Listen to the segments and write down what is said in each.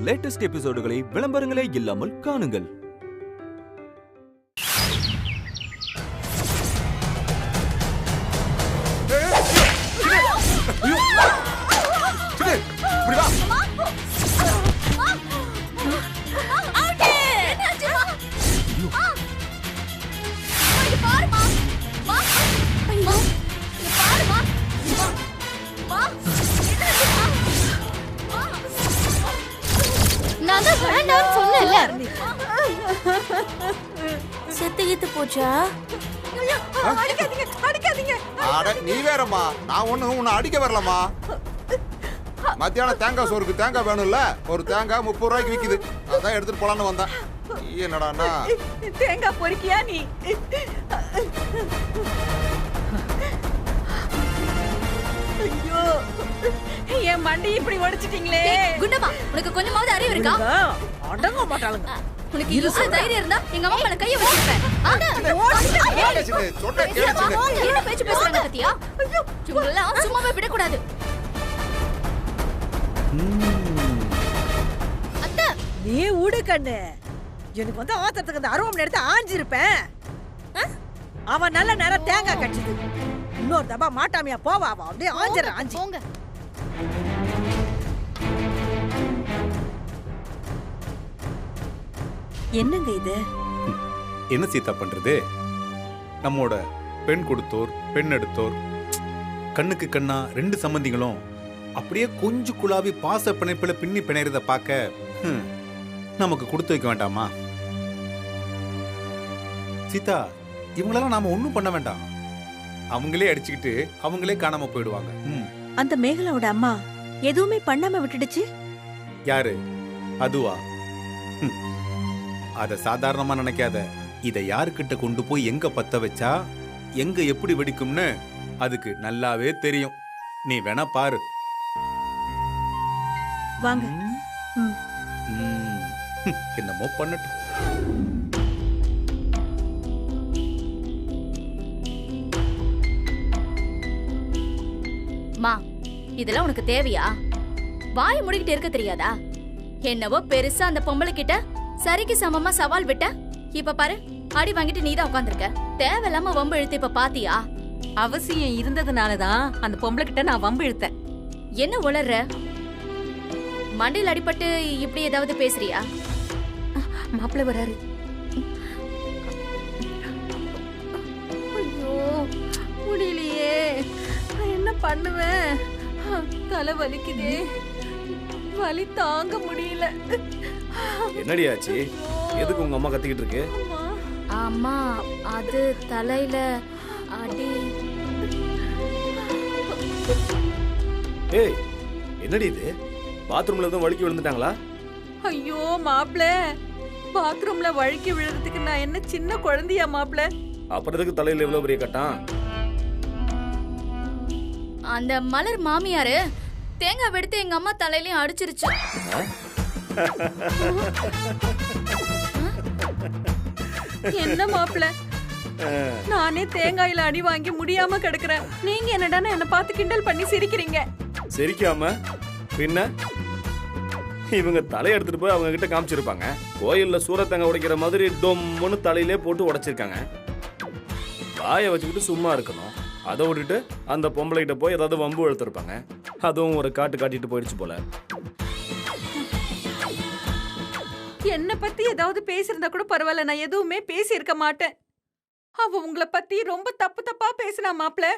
Latest எபிசோடுகளை விளம்பரங்களே இல்லாமல் காணுங்கள். செத்துக்கிட்டு போச்சா? நீ வேறம்மா, நான் உன்னை அடிக்க வரலம்மா. மத்தியானம் தேங்காய் சோறுக்கு தேங்காய் வேணும்ல, ஒரு தேங்காய் 30 ரூபாய்க்கு விக்குது, அதான் எடுத்துட்டு போலான்னு வந்தேன். என்னடான்னா தேங்காய் பொறுக்கியா நீ? ஐயோ, என் மண்டி இப்படி உடைச்சிட்டீங்களே. குண்டமா, உனக்கு கொஞ்சமாவது அறிவு இருக்கா? அடங்க மாட்டாளுங்க. உனக்கு இவ்வளவு தைரியம் இருந்தா எங்க அம்மா மேல கைய வச்சிருப்பேன். என்ன பேச்சு பேசுறாங்க பத்தியா? இவங்களெல்லாம் சும்மாவே விடக்கூடாது. அத்தை, நீ ஊடு கண்ணு. எனக்கு வந்து ஆத்திரத்துக்கு அந்த அருவம் எடுத்து ஆஞ்சிருப்பேன். அவன் நல்ல நேரம் தேங்காய் கட்சிது. இன்னொரு தப்பா மாட்டாமையா போவா? அவன் அப்படியே ஆஞ்சிர ஆஞ்சி. போங்க. என்னங்க இது? என்ன சீதா பண்றது? நம்மோட பெண் கொடுத்தோர் பெண் எடுத்தோர் கண்ணுக்கு கண்ணா 2 சம்பந்திகளும் அப்படியே கொஞ்சம் குழாவி பாச பிணைப்புல பின்னி பிணைறத பார்க்க நமக்கு கொடுத்து வைக்க வேண்டாமா? சீதா, இவங்களெல்லாம் நாம ஒண்ணும் பண்ண வேண்டாம். அவங்களே அடிச்சுக்கிட்டு அவங்களே காணாம போயிடுவாங்க. அந்த மேகலாவோட அம்மா எதுவுமே பண்ணாம விட்டுடுச்சு. யாரு? அதுவா? அத சாதாரணமா நினைக்காத. இத யாருக்கிட்ட கொண்டு போய் எங்க பத்த வச்சா எங்க எப்படி வெடிக்கும்னு அதுக்கு நல்லாவே தெரியும். நீ வேணா பாரு. வாங்க. என்னமோ பண்ணட்டும். மா, இதெல்லாம் உனக்கு தேவையா? வாய் முடிக்கிட்டு இருக்க தெரியாதா? என்னவோ பெருசா அந்த பொம்பளை கிட்ட சரிக்கு சமமா சவால் விட்ட. இப்ப பாரு, அடி வாங்கிட்டு நீதான் உட்கார்ந்திருக்க. தேவையில்லாம வம்பு இழுத்து இப்ப பாத்தியா? அவசியம் இருந்ததுனாலதான் அந்த பொம்பளை கிட்ட நான் வம்பு இழுத்தேன். என்ன உளர்ற? மண்டையில் அடிபட்டு இப்படி ஏதாவது பேசுறியா? மாப்பிள்ளை வராரு. ஐயோ, முடியலையே. என்ன பண்ணுவேன்? தலை வலிக்குதே, வலி தாங்க முடியல. என்னடி ஆச்சு? எதுக்கு உங்க அம்மா கத்திக்கிட்டு இருக்கு? அம்மா, அது தலையில அடி. ஏய், என்னடி இது? பாத்ரூம்ல எதுவும் வழுக்கி விழுந்துட்டாங்களா? ஐயோ மாப்பிள்ள, பாத்ரூம்ல வழுக்கி விழுறதுக்கு நான் என்ன சின்ன குழந்தையா மாப்பிள்ள? அப்புறம் எதுக்கு தலையில இவ்வளவு பெரிய கட்டம்? அந்த மலர் மாமியாரு தேங்காய் வெடுத்து எங்க அம்மா தலையிலயும் அடிச்சிருச்சு. என்ன மாப்பிள்ள, நானே தேங்காயில அடி வாங்கி முடியாம கிடக்குறேன். நீங்க என்னடான்னு என்ன பார்த்து கிண்டல் பண்ணி சிரிக்கிறீங்க. சிரிக்காம பின்ன? இவங்க தலையை எடுத்துட்டு போய் அவங்க கிட்ட காமிச்சிருப்பாங்க. கோயில்ல சூரத்தங்க உடைக்கிற மாதிரி டொம்முன்னு தலையிலே போட்டு உடைச்சிருக்காங்க. வாயை வச்சுக்கிட்டு சும்மா இருக்கணும். அதை விட்டுட்டு அந்த பொம்பளை கிட்ட போய் ஏதாவது வம்பு எடுத்திருப்பாங்க. அதுவும் ஒரு காட்டு காட்டிட்டு போயிடுச்சு போல. என்ன பத்தி ஏதாவது பேசியிருந்தா கூட பரவாயில்ல, நான் எதுவுமே பேசி இருக்க மாட்டேன். அவ உங்களை பத்தி ரொம்ப தப்பு தப்பா பேசினா மாப்பிள்ள.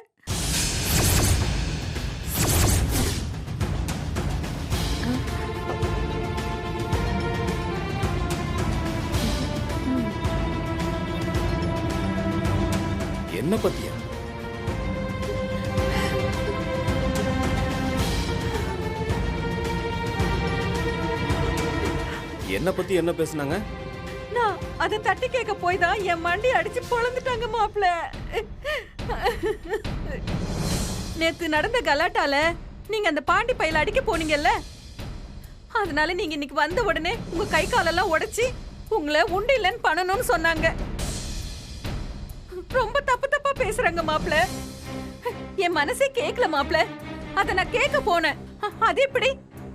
என்ன பத்தியா? என்ன பத்தி என்ன பேசுனாங்க? நான் அதை தட்டி கேட்க போய் தான் என் மண்டி அடிச்சு பொழந்துட்டாங்க மாப்பிள்ள. நேத்து நடந்த கலாட்டால நீங்க அந்த பாண்டி பையில அடிக்க போனீங்கல்ல, அதனால நீங்க இன்னைக்கு வந்த உடனே உங்க கை காலெல்லாம் உடைச்சி உங்களை உண்டு இல்லைன்னு பண்ணணும்னு சொன்னாங்க. ரொம்ப தப்பு தப்பா பேசுறாங்க மாப்பிள்ள. என் மனசே கேட்கல மாப்பிள்ள. அத நான் கேட்க போனேன். அது எப்படி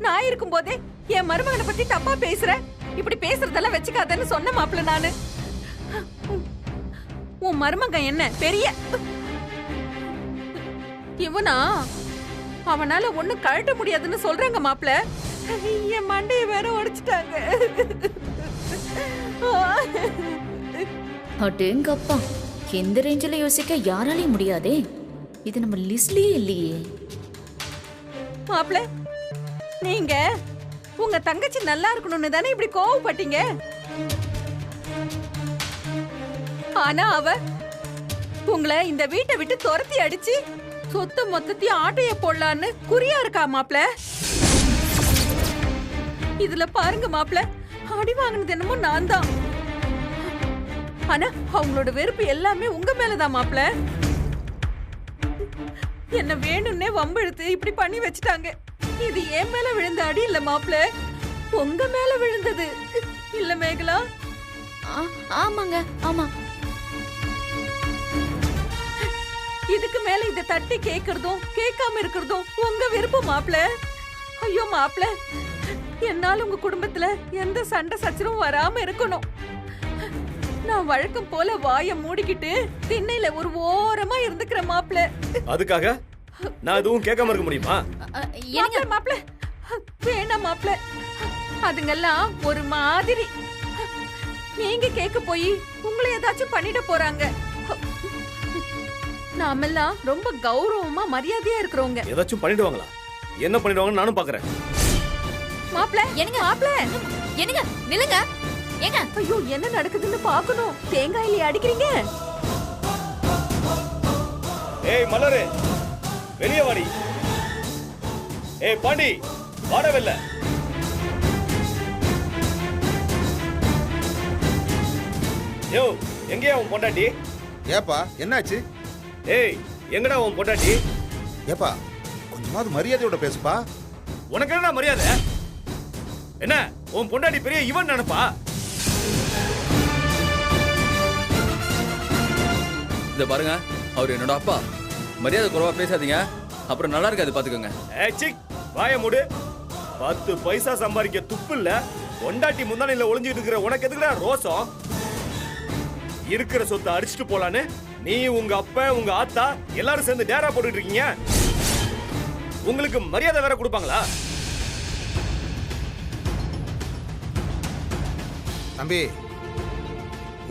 நான் இருக்கும் போதே என் மருமகனை பத்தி தப்பா பேசுற, இப்படி பேசுறதெல்லாம் வச்சுக்காதன்னு சொன்ன மாப்பிள்ள நானு. உன் மருமகன் என்ன பெரிய இவனா? அவனால ஒண்ணும் கழட்ட முடியாதுன்னு சொல்றாங்க மாப்பிள்ள. என் மண்டையை வேற உடைச்சிட்டாங்க. அடேங்கப்பா, எந்த ரேஞ்சில யோசிக்க யாராலையும் முடியாதே. இது நம்ம லிஸ்ட்லயே இல்லையே. மாப்பிள்ள, நீங்க உங்க தங்கச்சி நல்லா இருக்கணும்னு தானே இப்படி கோவப்பட்டீங்க. ஆனா அவ உங்களை இந்த வீட்டை விட்டு துரத்தி அடிச்சு சொத்து மொத்தத்தையும் ஆட்டைய போடலான்னு குறியா இருக்கா மாப்பிள்ள. இதுல பாருங்க மாப்பிள்ள, அடி வாங்கினது என்னமோ நான் தான். ஆனா அவங்களோட வெறுப்பு எல்லாமே உங்க மேலதான் மாப்பிள்ள. என்ன வேணும்னே வம்பிழுத்து இப்படி பண்ணி வச்சுட்டாங்க. இது என் மேல விழுந்த அடி இல்ல மாப்பிள்ள, உங்க மேல விழுந்தது இல்ல மேகலா? ஆமாங்க, ஆமா. இதுக்கு மேல இத தட்டி கேக்குறதும் கேட்காம இருக்கிறதும் உங்க விருப்பம் மாப்பிள்ள. ஐயோ மாப்பிள்ள, என்னால உங்க குடும்பத்துல எந்த சண்டை சச்சரவும் வராம இருக்கணும். நான் வழக்கம் போல வாயை மூடிக்கிட்டு திண்ணையில ஒரு ஓரமா இருந்துக்கிற மாப்பிள்ள. அதுக்காக நான் எதுவும் கேட்காம இருக்க முடியுமா? மாப்பிள்ள மாப்பிள்ள வேணாம் மாப்பிள்ள, அதுங்கெல்லாம் ஒரு மாதிரி. நீங்க கேட்க போய் உங்களை ஏதாச்சும் பண்ணிட போறாங்க. நாமெல்லாம் ரொம்ப கௌரவமா மரியாதையா இருக்கிறவங்க. ஏதாச்சும் பண்ணிடுவாங்களா? என்ன பண்ணிடுவாங்கன்னு நானும் பாக்குறேன். மாப்பிள்ள என்னங்க? மாப்பிள்ள என்னங்க நில்லுங்க. ஏங்க, ஐயோ என்ன நடக்குதுன்னு பாக்கணும். தேங்காயில அடிக்கிறீங்க? ஏய் மலரு, வெளியே வாடி. ஏய் பாண்டி, வாடவில்ல. யோ, எங்கேயா உன் பொண்டாட்டி? ஏப்பா என்னாச்சு? ஏய், எங்கடா உன் பொண்டாட்டி? ஏப்பா கொஞ்சமாவது மரியாதையோட பேசுப்பா. உனக்கு என்னடா மரியாதை? என்ன உன் பொண்டாட்டி பெரிய இவன் நினைப்பா? இத பாருங்க, அவர் என்னோட அப்பா. மரியாதை குறைவா பேசாதீங்க, அப்புறம் நல்லா இருக்காது பாத்துக்கோங்க. ஏய் சிக், வாய மூடு. 10 பைசா சம்பாதிக்க துப்பு இல்ல. பொண்டாட்டி முந்தானையில ஒளிஞ்சிட்டு இருக்கிற உனக்கு எதுக்குடா ரோசம்? இருக்கிற சொத்தை அடிச்சுட்டு போலான்னு நீ, உங்க அப்பா, உங்க ஆத்தா எல்லாரும் சேர்ந்து டேரா போட்டுட்டு இருக்கீங்க. உங்களுக்கு மரியாதை வேற கொடுப்பாங்களா? தம்பி,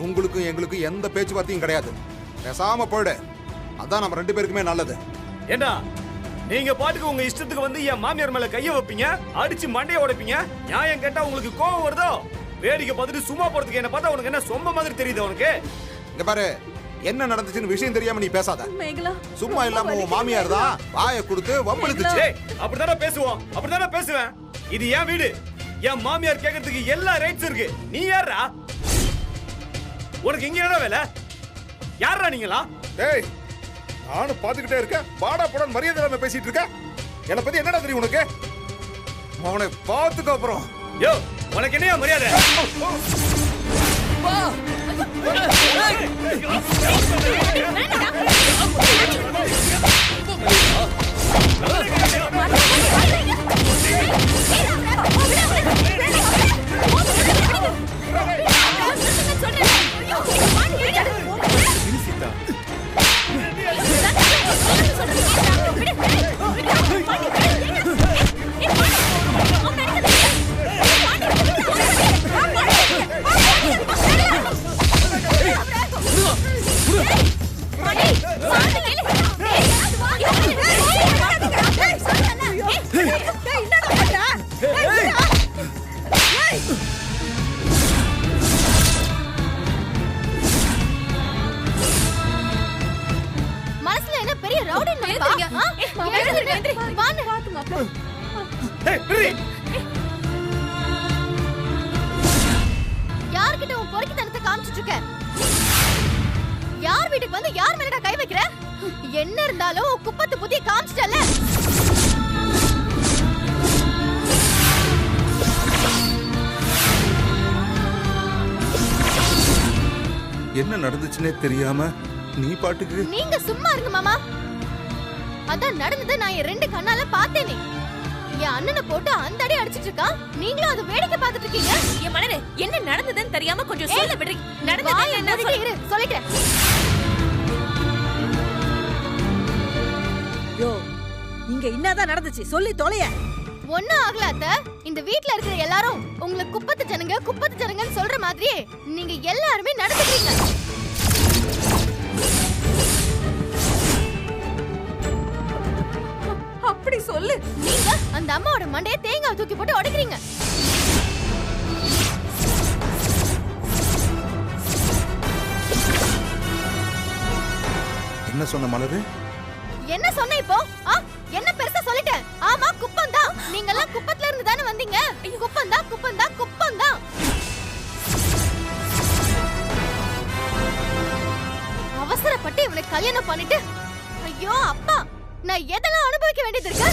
உங்களுக்கும் எங்களுக்கும் எந்த பேச்சுவார்த்தையும் கிடையாது. பேசாம போயிடு, அதான் நம்ம 2 பேருக்குமே நல்லது. ஏண்டா நீங்க பாட்டுக்கு உங்க இஷ்டத்துக்கு வந்து என் மாமியார் மேல கைய வைப்பீங்க, அடிச்சு மண்டைய உடைப்பீங்க. நியாயம் கேட்டா உங்களுக்கு கோவம் வருதோ? வேடிக்கை பார்த்துட்டு சும்மா போறதுக்கு என்ன பார்த்தா உனக்கு என்ன சொம்ப மாதிரி தெரியுது உனக்கு? இங்க பாரு, என்ன நடந்துச்சுன்னு விஷயம் தெரியாம நீ பேசாத. மேகலா சும்மா இல்லாம உன் மாமியார் தான் வாயை கொடுத்து வம்பிழுத்துச்சு. ஏய், அப்படிதானே பேசுவோம், அப்படிதானே பேசுவேன். இது என் வீடு. என் மாமியார் கேட்கறதுக்கு எல்லா ரைட்ஸ் இருக்கு. நீ யாரா? உனக்கு இங்க என்ன வேலை? யாரா நீங்களா? டேய், நானும் பாத்துக்கிட்டே இருக்கேன், பாடா போடான்னு மரியாதை இல்லாம பேசிட்டு இருக்க. என்னை பத்தி என்னடா தெரியும் உனக்கு? அவனை பார்த்துக்க அப்புறம். யோ, உனக்கு என்னையா மரியாதை? மனசுல என்ன பெரிய ரவுடி நினைக்கிறீங்க? யார்கிட்ட உன் பொறுக்கித்தனத்தை காமிச்சிட்டு இருக்க? யார் வீட்டுக்கு வந்து யார் மேலடா கை வைக்கிற? என்ன இருந்தாலும் குப்பத்து புதிய காமிச்சிட்டல. என்ன நடந்துச்சுன்னே தெரியாம நீ பாட்டுக்கு. நீங்க சும்மா இருங்க மாமா. அதான் நடந்தது நான் என் 2 கண்ணால பார்த்தேனே. என் அண்ணனை போட்டு அந்த அடி அடிச்சிட்டு இருக்கான், நீங்களும் அதை வேடிக்கை பார்த்துட்டு இருக்கீங்க. என் மலரு என்ன நடந்ததுன்னு தெரியாம கொஞ்சம் சொல்ல விடுறீங்க. நடந்தது என்ன இரு சொல்லிட்டேன். யோ, இங்க என்னதான் நடந்துச்சு சொல்லி தொலைய. ஒண்ணும் ஆகல அத்த. இந்த வீட்ல இருக்கிற எல்லாரும் உங்களை குப்பத்து ஜனங்கன்னு சொல்ற மாதிரியே நீங்க எல்லாருமே நடந்துக்கிறீங்க. அப்படி சொல்லு. நீங்க அந்த அம்மாவோட மண்டைய தேங்காய் தூக்கி போட்டு உடைக்கிறீங்க. என்ன சொன்ன மலரு? என்ன சொன்ன இப்போ? என்ன பெருசா சொல்லிட்டேன்? ஆமா குப்பம் தான். நீங்க எல்லாம் குப்பத்துல இருந்து தானே வந்தீங்க. குப்பம் தான். அவசரப்பட்டு இவனை கல்யாணம் பண்ணிட்டு, ஐயோ அப்பா, நான் எதெல்லாம் அனுபவிக்க வேண்டியது இருக்கு?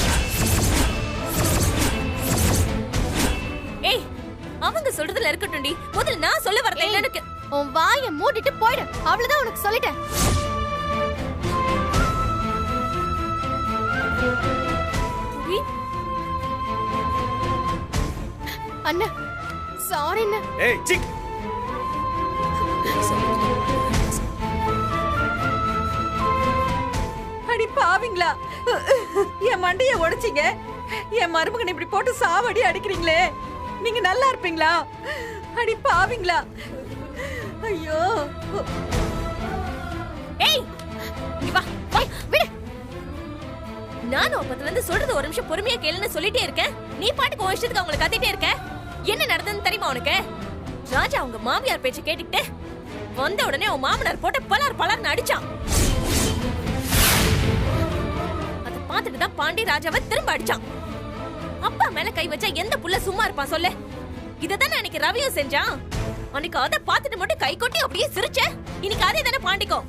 ஏய், அவங்க சொல்றதுல இருக்கட்டும்டி. முதல்ல நான் சொல்ல வரது என்னன்னு உன் வாயை மூடிட்டு போயிடு. அவ்வளவுதான் உனக்கு சொல்லிட்டேன். அண்ணா சாரி அண்ணா. ஏய் சிக், அடி பாவிங்களா, என் மண்டைய உடைச்சிங்க. என் மருமகனை இப்படி போட்டு சாவடி அடிக்கிறீங்களே, நீங்க நல்லா இருப்பீங்களா? அடி பாவிங்களா. ஐயோ. ஏய் இங்க வா. விடு. நானும் அப்பத்துல இருந்து சொல்றது ஒரு நிமிஷம் பொறுமையா கேளுன்னு சொல்லிட்டே இருக்கேன். நீ பாட்டுக்கு ஒரு விஷயத்துக்கு அவங்களை கத்திட்டே இருக்க. என்ன நடந்ததுன்னு தெரியுமா உனக்கு? ராஜா அவங்க மாமியார் பேச்சு கேட்டுக்கிட்டு வந்த உடனே உன் மாமனார் போட்டு பலார்னு அடிச்சான். அதை பார்த்துட்டு தான் பாண்டி ராஜாவை திரும்ப அடிச்சான். அப்பா மேல கை வச்சா எந்த புள்ள சும்மா இருப்பான் சொல்லு? இததானே அன்னைக்கு ரவியும் செஞ்சான். அன்னைக்கு அதை பார்த்துட்டு மட்டும் கை கொட்டி அப்படியே சிரிச்ச. இன்னைக்கு அதே தானே பாண்டிக்கும்.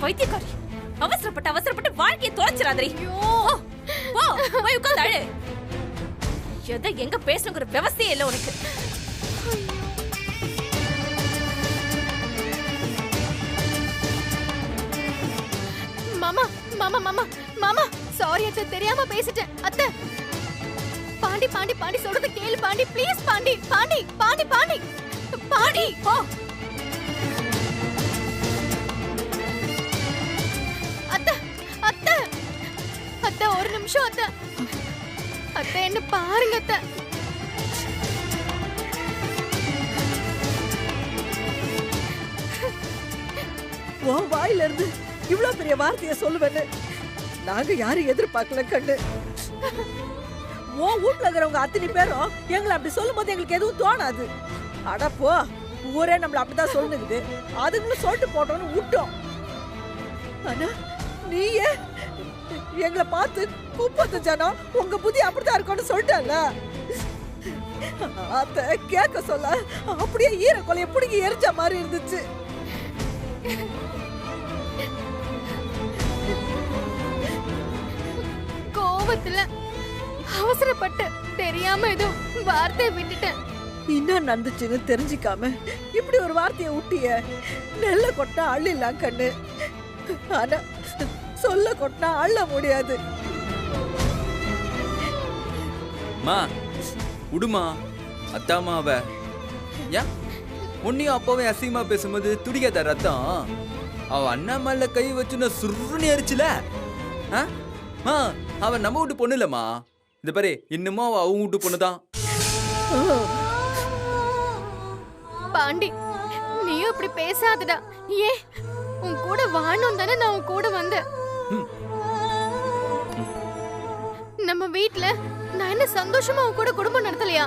வைத்தியக்காரி, அவசரப்பட்டு வாழ்க்கையை தொலைச்சிராதரி. போய் உட்கார்ந்து அழு. எதை எங்க பேசணுங்கிற விவசாயம் இல்ல உனக்கு. மாமா மாமா மாமா மாமா சாரி அத்தை, தெரியாம பேசிட்டேன் அத்தை. பாண்டி சொல்றது கேளு பாண்டி, ப்ளீஸ் பாண்டி. போ. அத்தை ஒரு நிமிஷம் அத்தை என்ன பாருங்க அத்தை. உன் வாயில இருந்து இவ்வளவு பெரிய வார்த்தைய சொல்லுவேன்னு நாங்க யாரும் எதிர்பார்க்கல கண்ணு. உன் வீட்டுல இருக்கிறவங்க அத்தனை பேரும் எங்களை அப்படி சொல்லும் போது எங்களுக்கு எதுவும் தோணாது. அடப்போ, ஊரே நம்மள அப்படிதான் சொல்லுங்குது, அதுங்களும் சொல்லிட்டு போட்டோம்னு விட்டோம். ஆனா நீயே எங்களை பார்த்து குப்பத்து ஜனம் உங்க புத்தி அப்படிதான் இருக்கும்னு சொல்லிட்டல. அத கேட்க சொல்ல அப்படியே ஈர கொலைய பிடிங்கி எரிஞ்ச மாதிரி இருந்துச்சு. கோவத்துல அவசரப்பட்டு தெரியாம ஏதோ வார்த்தையை விட்டுட்டேன். என்ன நடந்துச்சுன்னு தெரிஞ்சுக்காம இப்படி ஒரு வார்த்தையை விட்டிய. நெல்ல கொட்டா அள்ளிடலாம் கண்ணு, ஆனா சொல்ல கொட்டா அள்ள முடியாது. மா உடுமா, அத்தாமா அவ ஏன் உன்னையும் அப்பாவே அசிங்கமா பேசும்போது துடிக்காத ரத்தம்? அவ அண்ணா மேல கை வச்சுன்னு சுருன்னு எரிச்சுல. அவன் நம்ம வீட்டு பொண்ணு இல்லம்மா. இந்த பாரு, இன்னமும் அவ அவங்க வீட்டு பொண்ணுதான். பாண்டி, நீயும் இப்படி பேசாதடா. ஏன் உன் கூட வாழணும் தானே நான் உன் கூட வந்தேன். நம்ம வீட்ல நான் என்ன சந்தோஷமா உன் கூட குடும்பம் நடத்தலையா?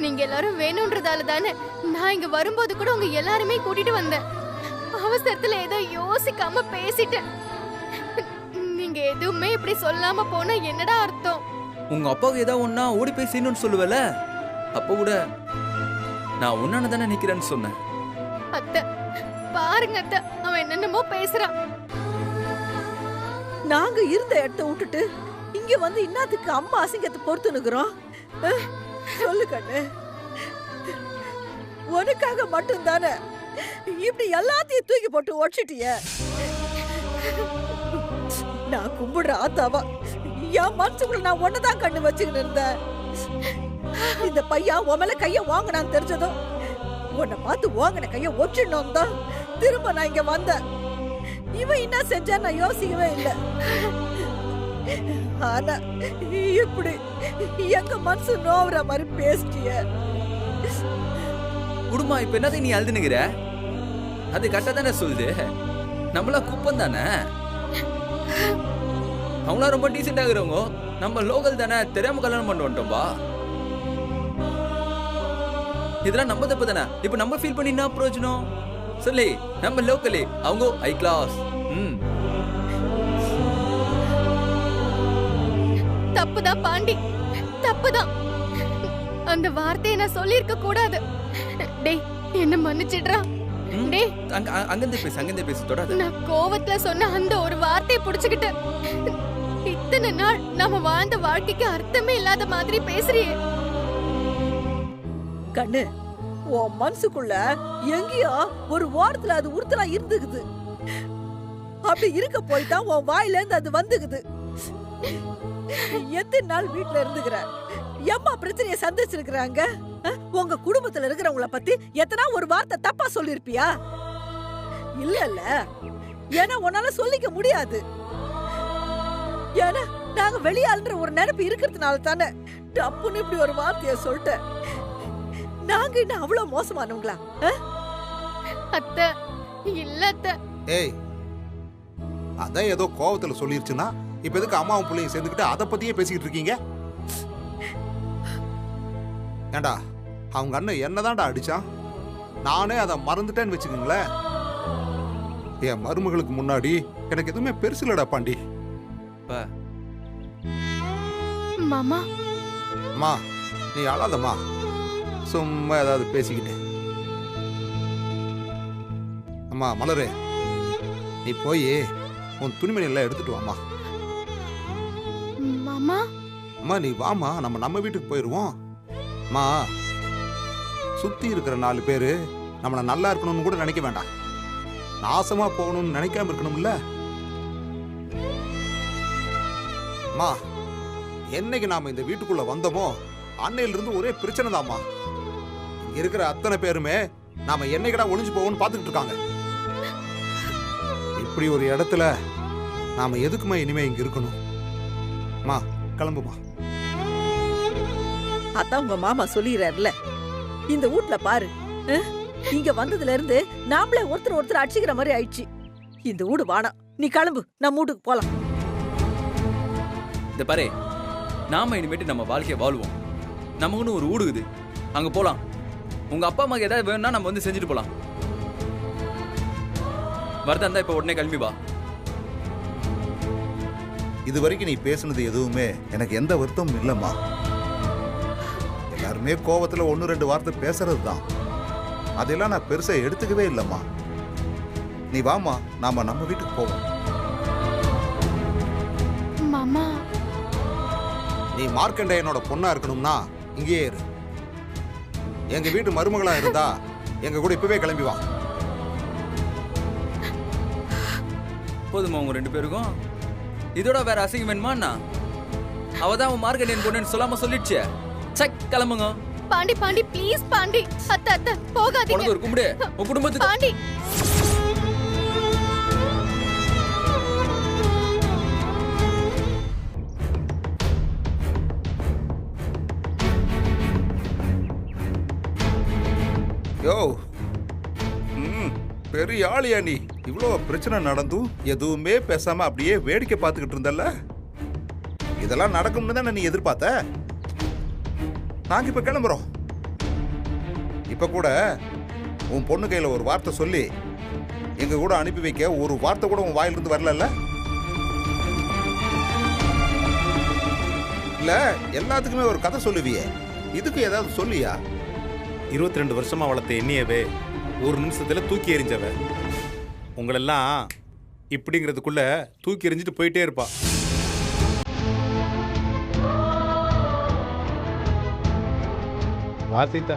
நீங்க எல்லாரும் வேணும்ன்றதால தானே நான் இங்க வரும்போது கூட உங்க எல்லாருமே கூட்டிட்டு வந்தேன். அவசரத்துல ஏதோ யோசிக்காம பேசிட்டேன். நீங்க எதுவுமே இப்படி சொல்லாம போனா என்னடா அர்த்தம்? உங்க அப்பாவுக்கு ஏதாவது ஒன்னா ஓடி போய் செய்யணும்னு சொல்லுவல, அப்ப கூட நான் உன்னான தானே நிக்கிறேன்னு சொன்னேன். அத்தை பாருங்க அத்தை, அவன் என்னென்னமோ பேசுறான். நாங்க இருந்த இடத்த விட்டுட்டு இங்க வந்து இன்னத்துக்கு அம்மா அசிங்கத்தை பொறுத்து நிக்கிறோம். சொல்லு கண்ணு, உனக்காக மட்டும் தானே இப்படி எல்லாத்தையும் தூக்கி போட்டு ஒடிச்சிட்டிய. நான் கும்பிடுற ஆத்தாவா என் மனசுக்குள்ள நான் ஒண்ணுதான் கண்ணு வச்சுக்கிட்டு இருந்தேன். இந்த பையன் உன் மேல கைய வாங்கினான்னு தெரிஞ்சதும் உன்னை பார்த்து வாங்கின கைய ஒற்றினோம் தான் திரும்ப நான் இங்க வந்தேன். இவன் என்ன செஞ்சா நான் யோசிக்கவே இல்லை. ஆனா இப்படி எங்க மனசு நோவுற மாதிரி பேசிட்டிய. குடுமா இப்ப என்னதை நீ அழுதுனுங்கிற? அது கரெக்டா தானே சொல்லுது. நம்மளா குப்பம் தானே. அவங்களா ரொம்ப டீசென்ட் ஆகுறவங்க. நம்ம லோக்கல் தானே, தெரியாம கல்யாணம் பண்ண வந்துட்டோம்பா. இதெல்லாம் நம்ம தப்பு தானே. இப்ப நம்ம ஃபீல் பண்ணி என்ன பிரயோஜனம் சொல்லி? நம்ம லோக்கலே, அவங்க ஹை கிளாஸ். தப்புதான் பாண்டி, தப்புதான். அந்த வார்த்தையை நான் சொல்லியிருக்க கூடாது. டேய் என்ன மன்னிச்சிடுறா. டேய் அங்கந்தே பேசு தொடாத. நான் கோவத்துல சொன்ன அந்த ஒரு வார்த்தையை புடிச்சுக்கிட்டு இத்தனை நாள் நம்ம வாழ்ந்த வாழ்க்கைக்கு அர்த்தமே இல்லாத மாதிரி பேசுறியே. கண்ணு, உன் மனசுக்குள்ள எங்கேயோ ஒரு வாரத்துல அது உறுத்தலா இருந்துக்குது. அப்படி இருக்க போய்தான் உன் வாயில இருந்து அது வந்துக்குது. எத்தனை நாள் வீட்டுல இருந்துக்கிற? எம்மா பிரச்சனைய சந்திச்சிருக்கிறாங்க. உங்க குடும்பத்துல இருக்கிறவங்கள பத்தி எத்தனா ஒரு வார்த்தை தப்பா சொல்லிருப்பியா? இல்ல ஏன்னா உன்னால சொல்லிக்க முடியாது. ஏன்னா நாங்க வெளியாளுன்ற ஒரு நினைப்பு இருக்கிறதுனால தானே டப்புன்னு இப்படி ஒரு வார்த்தைய சொல்லிட்டேன். நாங்க என்ன அவ்வளவு மோசமானவங்களா? அத்தை இல்ல அத்தை. ஏய், அதான் ஏதோ கோவத்துல சொல்லிருச்சுன்னா இப்ப எதுக்கு அம்மாவும் பிள்ளையும் சேர்ந்துக்கிட்டு அதை பத்தியே பேசிக்கிட்டு இருக்கீங்க? ஏண்டா, அவங்க அண்ணன் என்னதான்டா அடிச்சான்? நானே அதை மறந்துட்டேன்னு வச்சுக்கோங்களேன். என் மருமகளுக்கு முன்னாடி எனக்கு எதுவுமே பெருசு இல்லடா பாண்டி. மாமா அம்மா நீ அழாதம்மா, சும்மா ஏதாவது பேசிக்கிட்டு. அம்மா மலரு, நீ போய் உன் துணிமணி எல்லாம் எடுத்துட்டு வாமா. மாமா அம்மா நீ வாமா, நம்ம வீட்டுக்கு போயிருவோம். அம்மா, சுத்தி இருக்கிற 4 பேரு நம்மள நல்லா இருக்கணும்னு கூட நினைக்க வேண்டாம், நாசமா போகணும்னு நினைக்காம இருக்கணும்ல. அம்மா, என்னைக்கு நாம இந்த வீட்டுக்குள்ள வந்தோமோ அன்னையில இருந்து ஒரே பிரச்சனை தான்மா. இங்க இருக்கிற அத்தனை பேருமே நாம என்னைக்கடா ஒளிஞ்சு போவோம்னு பாத்துக்கிட்டு இருக்காங்க. இப்படி ஒரு இடத்துல நாம எதுக்குமா இனிமே இங்க இருக்கணும்? அம்மா கிளம்புமா. அதான் உங்க மாமா சொல்லிடுறாருல, இந்த வீட்ல பாரு, இங்க வந்ததுல இருந்து நாமளே ஒருத்தர் அடிச்சுக்கிற மாதிரி ஆயிடுச்சு. இந்த வீடு வாணாம், நீ கிளம்பு, நம்ம வீட்டுக்கு போலாம். இந்த பாரு, நாம இனிமேட்டு நம்ம வாழ்க்கையை வாழ்வோம். நமக்குன்னு ஒரு ஊடுகுது, அங்க போலாம். உங்க அப்பா அம்மாக்கு ஏதாவது வேணும்னா நம்ம வந்து செஞ்சுட்டு போலாம். வரதா இருந்தா இப்ப உடனே கிளம்பி வா. இது வரைக்கும் நீ பேசுனது எதுவுமே எனக்கு எந்த வருத்தமும் இல்லம்மா. எல்லாருமே கோவத்துல 1-2 வார்த்தை பேசுறது தான். அதெல்லாம் நான் பெருசா எடுத்துக்கவே இல்லம்மா. நீ வாமா, நாம நம்ம வீட்டுக்கு போவோம். மாமா நீ மார்க்கண்டேயனோட பொண்ணா இருக்கணும்னா இங்கேயே இரு. எங்க வீட்டு மருமகளா இருந்தா எங்க கூட இப்பவே கிளம்பி வா. போதுமா உங்க 2 பேருக்கும்? இதோட வேற அசிங்கம் வேணுமா? அவதான் உன் மார்க்கெட் பொண்ணுன்னு சொல்லாம சொல்லிடுச்சு. சக் கிளம்புங்க. பாண்டி பாண்டி ப்ளீஸ் பாண்டி. அத்தை அத்தை போகாதீங்க. உனக்கு ஒரு கும்பிடு, உன் குடும்பத்துக்கு. பாண்டி யோ, பெரிய ஆளியா நீ? இவ்வளோ பிரச்சனை நடந்தும் எதுவுமே பேசாம அப்படியே வேடிக்கை பார்த்துக்கிட்டு இருந்தல்ல. இதெல்லாம் நடக்கும்னு தானே நீ எதிர்பார்த்த? நாங்க இப்ப கிளம்புறோம். இப்ப கூட உன் பொண்ணு கையில ஒரு வார்த்தை சொல்லி எங்க கூட அனுப்பி வைக்க ஒரு வார்த்தை கூட உன் வாயிலிருந்து வரல. இல்ல எல்லாத்துக்குமே ஒரு கதை சொல்லுவியே, இதுக்கு ஏதாவது சொல்லியா? 22 வருஷமா வளர்த்த எண்ணியவே ஒரு நிமிஷத்துல தூக்கி எறிஞ்சவ உங்களெல்லாம் இப்படிங்கிறதுக்குள்ள தூக்கி எறிஞ்சிட்டு போயிட்டே இருப்பா. வா சீதா.